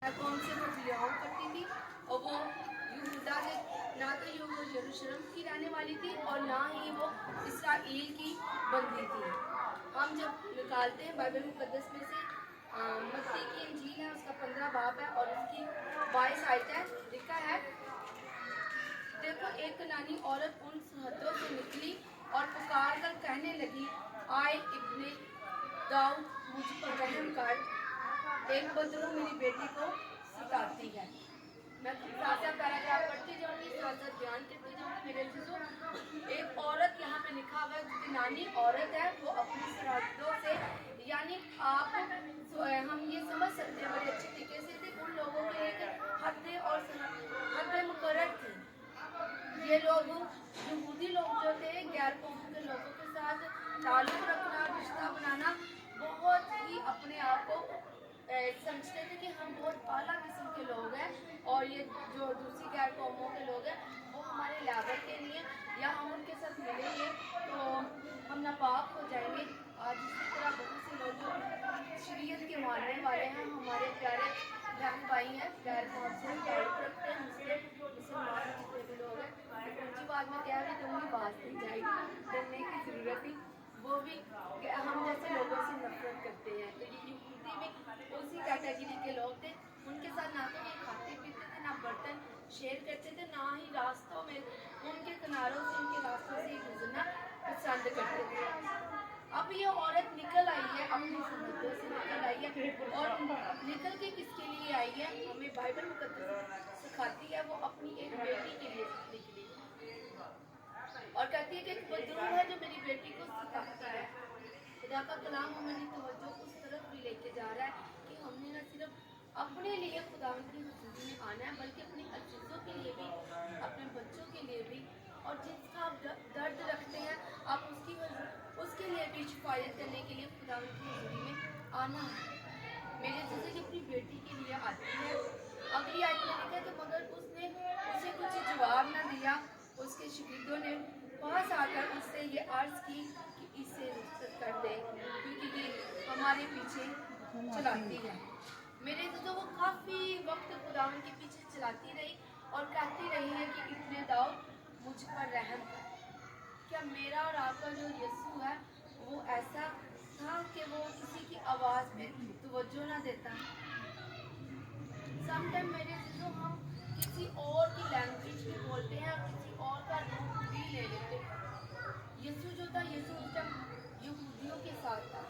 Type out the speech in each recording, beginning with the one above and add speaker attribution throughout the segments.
Speaker 1: कौम से वो बिलोंग करती थी और वो यहूदा के ना तो ये वो यरूशलेम की रहने वाली थी और ना ही वो इसराइल की बंदी थी। हम जब निकालते हैं बाइबल मुकद्दस में से मत्ती की इंजील है, उसका 15 बाब है और उसकी 22 आयत है। लिखा है, देखो एक कनानी औरत उन सरहदों से निकली और पुकार कर कहने लगी, आए इब्ने दाऊद मुझ पर रहम कर, एक बदरू मेरी बेटी को सिखाती है। मैं साथ पैराग्राफ पढ़ती जाऊंगी, साथ साथ बयान करती जाऊंगी। मेरे चीजों एक औरत यहाँ पे लिखा हुआ है, जो नानी औरत है, वो अपनी सरहदों से, यानी आप हम ये समझ सकते हैं बड़े अच्छे तरीके से कि उन लोगों के एक हदें और हदें मुकर्रर थी। ये लोग यहूदी लोग जो थे, गैर कौम के लोगों के साथ ताल्लुक रखना, रिश्ता बनाना बहुत ही अपने आप को समझते थे कि हम बहुत आला किस्म के लोग हैं और ये जो दूसरी गैर कौमों के लोग हैं वो हमारे लेवल के लिए या हम उनके साथ मिलेंगे तो हम नापाक हो जाएंगे। आज इसी तरह बहुत से लोग जो शरीयत के मानने वाले हैं, हमारे प्यारे बहन भाई हैं, गैर कौम से ताल्लुक रखते हैं, मुसलमान जितने भी लोग हैं, उनकी बात में क्या है, दूंगी बात नहीं जाएगी, डरने की ज़रूरत ही, वो भी हम जैसे लोगों से नफरत करते हैं। तो ये यहूदी भी उसी कैटेगरी के लोग थे। उनके साथ ना तो ये खाते पीते थे, ना बर्तन शेयर करते थे, ना ही रास्तों में उनके किनारों से, उनके रास्तों से गुजरना पसंद करते थे। अब ये औरत निकल आई है, अपनी सरहदों से निकल आई है और निकल के किसके लिए आई है, हमें बाइबल मुकद्दस सिखाती है, वो अपनी एक बेटी के लिए निकली और कहती है कि एक बदरू है जो मेरी बेटी को सिखाती है। खुदा का कलाम हमारी तवज्जो उस तरफ भी लेके जा रहा है कि हमने न सिर्फ अपने लिए खुदा की हुजूरी में आना है, बल्कि अपनी अजीजों के लिए भी, अपने बच्चों के लिए भी, और जिसका आप दर्द रखते हैं आप उसके लिए भी शिफायत करने के लिए खुदा की हुजूरी में आना है। मेरे जैसे अपनी बेटी के लिए आती है। अगली आयत में लिखा कि मगर उसने उसे कुछ जवाब न दिया। उसके शागिर्दों ने पास आकर उससे ये अर्ज की कि इसे रुखसत कर दे, क्योंकि ये हमारे पीछे चलाती है। मेरे तो वो काफ़ी वक्त खुदावन के पीछे चलाती रही और कहती रही है कि इब्ने दाऊद मुझ पर रहम कर। क्या मेरा और आपका जो यीशु है वो ऐसा था कि वो किसी की आवाज़ पे तवज्जो ना देता? समटाइम मेरे जो हम किसी और की लैंग्वेज में बोलते हैं, किसी और का रूप भी ले लेते हैं। यीशु जो था, यीशु उस टाइम यहूदियों के साथ था।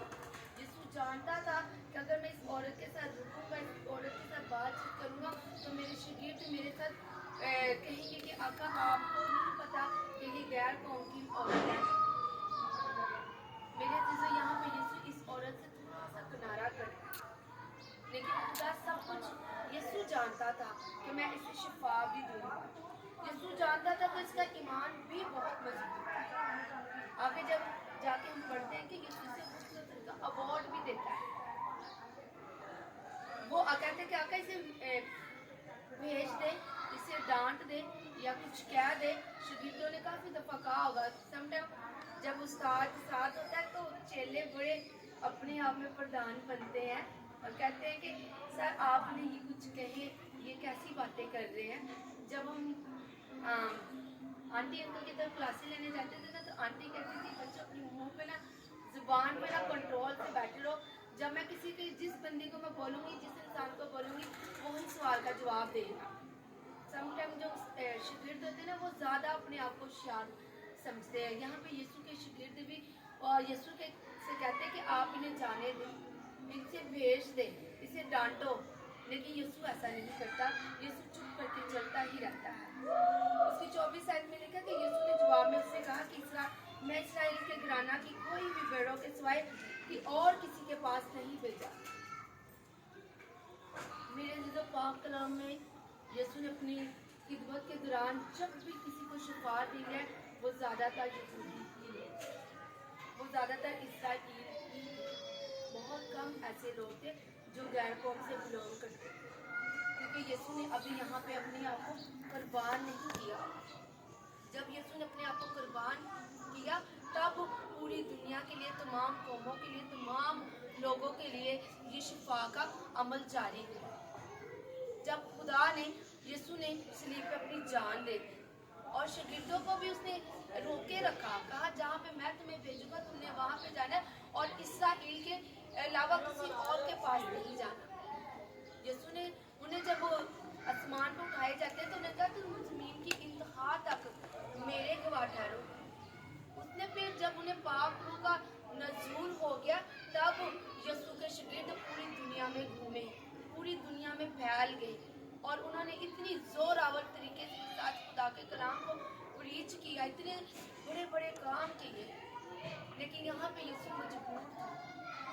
Speaker 1: यीशु जानता था कि अगर मैं इस औरत के साथ रुकूंगा, इस औरत के साथ बातचीत करूंगा तो मेरे शागिर्द मेरे साथ कहेंगे कि आका आपको नहीं पता कि ये गैर कौम की औरत है। मेरे चीज़ों यहाँ पे यीशु इस औरत से थोड़ा सा किनारा करता है, लेकिन खुदा सब कुछ यीशु जानता था कि मैं इसे शिफा भी दूंगा। यीशु जानता था कि इसका ईमान भी बहुत मजबूत है। आगे जब जाके हम पढ़ते हैं कि यीशु से खुद का अवार्ड भी देता है। वो कहते हैं कि आका इसे भेज दे, इसे डांट दे या कुछ कह दे। शागिर्दों ने काफ़ी दफ़ा कहा होगा। समटाइम जब उस्ताद के साथ होता है तो चेले बड़े अपने आप में प्रधान बनते हैं और कहते हैं कि सर आपने ये कुछ कहे, ये कैसी बातें कर रहे हैं। जब हम आंटी अंकल की तरफ क्लासें लेने जाते थे ना, तो आंटी कहती थी बच्चों अपने मुंह पे ना, जुबान पे ना कंट्रोल से बैठे रहो। जब मैं किसी के जिस बंदी को मैं बोलूँगी, जिस इंसान को बोलूँगी, वही सवाल का जवाब देगा। समटाइम जो शागिर्द होते हैं ना, वो ज़्यादा अपने आप को होशियार समझते हैं। यहाँ पे यीशु के शागिर्द भी और यीशु के से कहते हैं कि आप इन्हें जाने दें, इनसे भेज दें, इसे डांटो। लेकिन यीशु ऐसा नहीं करता, यीशु चुप करके चलता ही रहता है। उसकी 24 आयत में लिखा कि यीशु ने जवाब में उससे कहा कि मैं इस्राएल के घराना की कोई भी भेड़ों के सिवाय कि और किसी के पास नहीं भेजा। मेरे जो पाक कलाम में यीशु ने अपनी खिदमत के दौरान जब भी किसी को शिफा दी है, वो ज़्यादातर यहूदी ही लोग, वो ज़्यादातर इसराइल ही, बहुत कम ऐसे लोग थे जो गैर कौम से बिलोंग करते थे। क्योंकि यीशु ने अभी यहाँ पे अपने आप को कुर्बान नहीं किया। जब यीशु ने अपने आप को कुर्बान किया तब पूरी दुनिया के लिए, तमाम कौमों के लिए, तमाम लोगों के लिए ये शिफा का अमल जारी हुआ। उसने सलीब पे अपनी जान दे दी। और शागिर्दों को भी उसने रोके रखा, कहा जहाँ पे मैं तुम्हें भेजूंगा तुमने वहाँ पे जाना है और इसराइल के अलावा किसी और के पास नहीं जाना। यीशु ने उन्हें जब आसमान पर उठाए जाते हैं तो उन्हें कहा तुम जमीन की इंतहा तक मेरे गवाह ठहरो। उसने फिर जब उन्हें पाक रूह का नज़ूल हो गया तब यीशु के शागिर्द पूरी दुनिया में घूमे, पूरी दुनिया में फैल गए और उन्होंने इतनी जोरावर तरीके से साथ खुदा के कलाम को प्रीच किया, इतने बड़े बड़े काम किए। लेकिन यहाँ पे यीशु मजबूर था।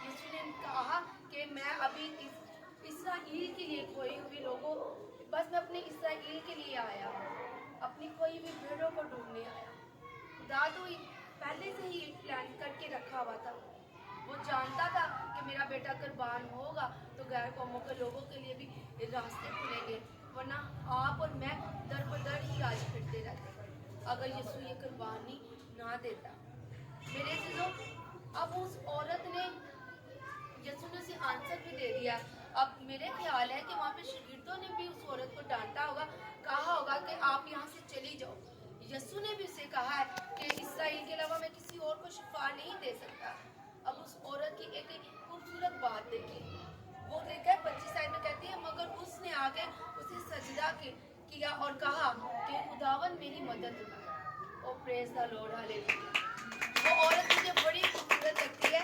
Speaker 1: यीशु ने कहा कि मैं अभी इसराइल के लिए खोई हुई लोगों, बस मैं अपने इसराइल के लिए आया, अपनी खोई हुई भेड़ों को ढूंढने आया। खुदा तो पहले से ही प्लान करके रखा हुआ था। वो जानता था कि मेरा बेटा कुर्बान होगा तो गैर कौमों के लोगों के लिए भी रास्ते खुलेंगे, वरना आप और मैं दर बदर ही आज फिरते रहते अगर यीशु ये कुर्बानी ना देता। मेरे चीज़ों, अब उस औरत ने यीशु ने उसे आंसर भी दे दिया। अब मेरे ख्याल है कि वहाँ पे शागिर्दों ने भी उस औरत को डांटा होगा, कहा होगा कि आप यहाँ से चली जाओ। यीशु ने भी उसे कहा है कि इसराइल के अलावा मैं किसी और को शिफा नहीं दे सकता। अब उस औरत की एक खूबसूरत बात देखिए, वो देखा 25 आयत में कहती है मगर उसने आके उसे सजदा किया और कहा कि खुदावन मेरी मदद कर। ओ प्रेज द लॉर्ड, हालेलुया। वो औरत मुझे बड़ी खूबसूरत लगती है,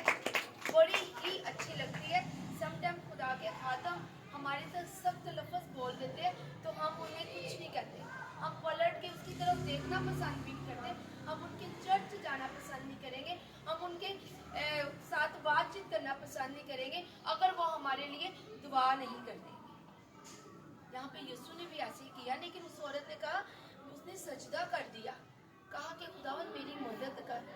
Speaker 1: बड़ी ही अच्छी लगती है। समटाइम खुदा के खातम हमारे साथ सख्त लफ्ज़ बोल देते हैं तो हम उन्हें कुछ नहीं कहते, हम पलट के उसकी तरफ देखना पसंद भी नहीं करते, हम उनके चर्च जाना पसंद नहीं करेंगे, हम उनके साथ बातचीत करना पसंद नहीं करेंगे अगर वो हमारे लिए दुआ नहीं करते। यहाँ पे यीशु ने भी ऐसे ही किया, लेकिन उस औरत ने कहा, उसने सजदा कर दिया, कहा कि खुदावन मेरी मदद कर।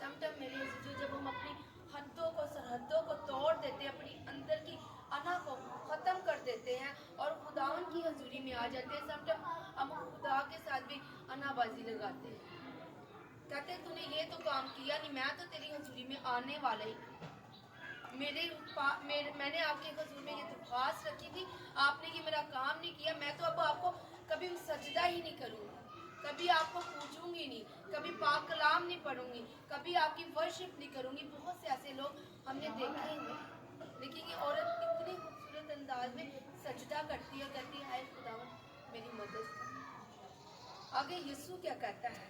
Speaker 1: समटाइम मेरे जो जब हम अपनी हदों को सरहदों को तोड़ देते हैं, अपनी अंदर की अना को ख़त्म कर देते हैं और खुदावन की हजूरी में आ जाते हैं, समटाइम हम खुदा के साथ भी अनाबाजी लगाते हैं, कहते हैं तूने ये तो काम किया नहीं, मैं तो तेरी हजूरी में आने वाला ही। मैंने आपके हजूर में ये दरख्वास्त रखी थी, आपने ये मेरा काम नहीं किया, मैं तो अब आपको कभी सजदा ही नहीं करूँगी, कभी आपको पूछूंगी नहीं, कभी पाक कलाम नहीं पढ़ूंगी, कभी आपकी वर्शिप नहीं करूंगी। बहुत से ऐसे लोग हमने देखे हैं, लेकिन ये औरत इतनी खूबसूरत अंदाज में सजदा करती है, कहती है खुदावन मेरी मदद कर। आगे यीशु क्या कहता है,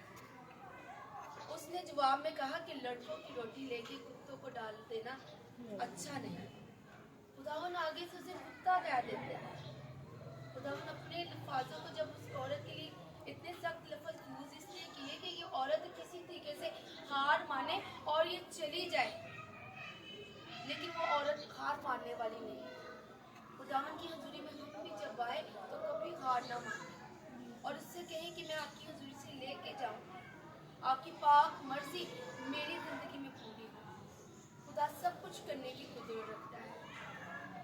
Speaker 1: उसने जवाब में कहा कि लड़कों की रोटी लेके कुत्तों को डाल देना अच्छा नहीं। खुदावन आगे से उसे कुत्ता कह देते हैं। खुदावन अपने अल्फाजों को जब उस औरत के लिए इतने सख्त लफ्ज़ यूज़ इसलिए किए कि ये औरत किसी तरीके से हार माने और ये चली जाए, लेकिन वो औरत हार मानने वाली नहीं। खुदावन की हजूरी में हम भी जब आए तो कभी हार ना माने और उससे कहें कि मैं आपकी हजूरी से लेके जाऊँ, आपकी पाक मर्जी मेरी ज़िंदगी में पूरी हो। खुदा सब कुछ करने की कुदरत रखता है।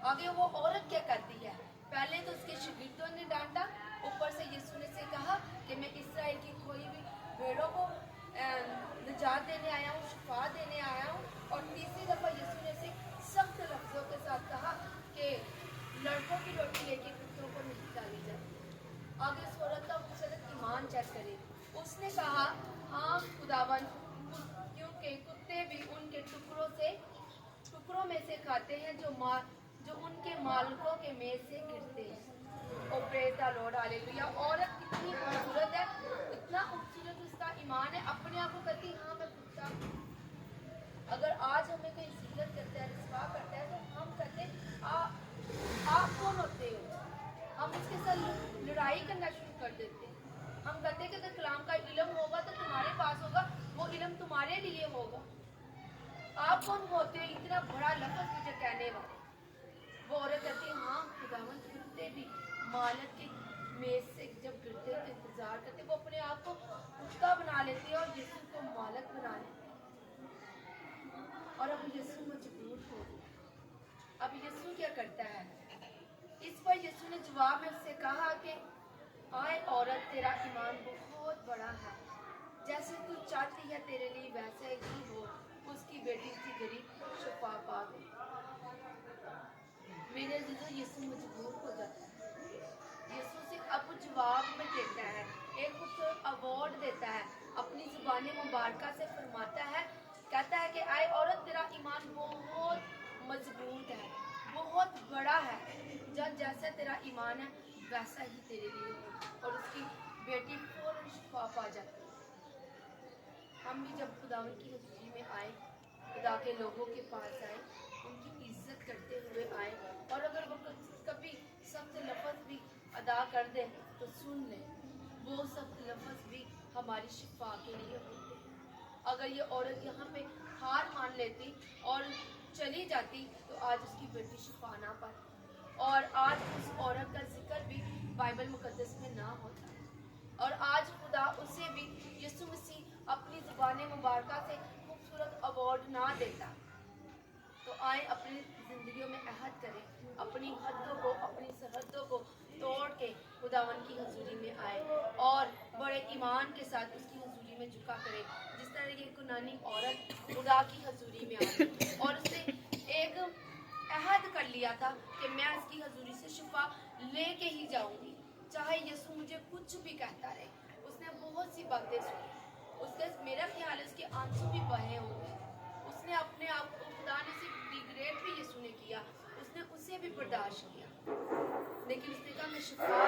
Speaker 1: आगे वो औरत क्या करती है, पहले तो उसके शागिर्दों ने डांटा, ऊपर से यीशु ने से कहा कि मैं इसराइल की खोई हुई भेड़ों को निजात देने आया हूँ, शिफा देने आया हूँ। और तीसरी दफ़ा यीशु ने से सख्त लफ्ज़ों के साथ कहा कि लड़कों की रोटी लेके कुत्तों को नहीं डाली जाए। आगे इस औरत का खूबसूरत ईमान चेक करे, उसने कहा हाँ खुदावन, क्योंकि कुत्ते भी उनके टुकड़ों में से खाते हैं जो उनके मालिकों के मेज से गिरते हैं। ओ प्रेज़ द लॉर्ड, हालेलुया। औरत कितनी खूबसूरत है, इतना खूबसूरत उसका ईमान है, अपने आप को कहती हाँ मैं कुत्ता। अगर आज हमें कोई जिल्लत करता है, रिस्वा करता है तो हम कहते आप कौन होते हो, हम उसके साथ लड़ाई करना शुरू कर देते हैं। हम कहते हैं कि अगर कलाम का इल्म होगा तो तुम्हारे पास होगा, वो इल्म तुम्हारे लिए होगा। आप कौन होते हो इतना बड़ा लफ्ज़ मुझे कहने वाले। वो औरत कहती है हाँ खुदावन, कुत्ते भी मालिक की मेज से जब गिरते तो इंतजार करते, वो अपने आप को कुत्ता बना लेती है और यीशु को मालिक बना लेती है। और अब यीशु मजबूर हो गया। अब यीशु क्या करता है, इस पर यीशु ने जवाब में उससे कहा कि आए औरत, तेरा ईमान बहुत बड़ा है, जैसे तू चाहती है तेरे लिए वैसे ही हो। उसकी बेटी की गरीब शिफा पा गई। मेरे अज़ीज़ों, यीशु मजबूर हो जाता है। यीशु से अब जवाब रहमत देता है, एक खूबसूरत अवार्ड देता है, अपनी ज़ुबान मुबारका से फरमाता है, कहता है कि आए औरत तेरा ईमान बहुत मजबूत है, बहुत बड़ा है, जब जैसा तेरा ईमान है वैसा ही तेरे लिए हो। और उसकी बेटी फौरन शिफा पा जाती है। हम भी जब खुदावन की हज़ूरी में आए, खुदा के लोगों के पास आए, उनकी इज्जत करते हुए आए, और अगर वो कभी सख्त लफ्ज़ भी अदा कर दे तो सुन ले, वो सख्त लफ्ज़ भी हमारी शिफा के लिए होते हैं। अगर ये औरत यहाँ पे हार मान लेती और चली जाती तो आज उसकी बेटी शिफा ना पाती, और आज उस औरत का जिक्र भी बाइबल मुकद्दस में ना होता, और आज खुदा उसे भी यीशु मसीह अपनी ज़ुबान मुबारका से खूबसूरत अवार्ड ना देता। तो आए अपनी ज़िंदगियों में अहद करें, अपनी हदों को, अपनी सरहदों को तोड़ के खुदावन की हज़ूरी में आए और बड़े ईमान के साथ उसकी हज़ूरी में झुका करें, जिस तरह की कुनानी औरत खुदा की हज़ूरी में आई और उसने एक अहद कर लिया था कि मैं इसकी हज़ूरी से शिफा लेके ही जाऊंगी, चाहे यीशु मुझे कुछ भी कहता रहे। उसने बहुत सी बातें सुनी, उसके मेरा ख्याल है उसके आंसू भी बहे होंगे, उसने अपने आप को, खुदा ने सिर्फ डिग्रेड भी यीशु ने किया, उसने उसे भी बर्दाश्त किया, लेकिन उसने कहा मैं शिफा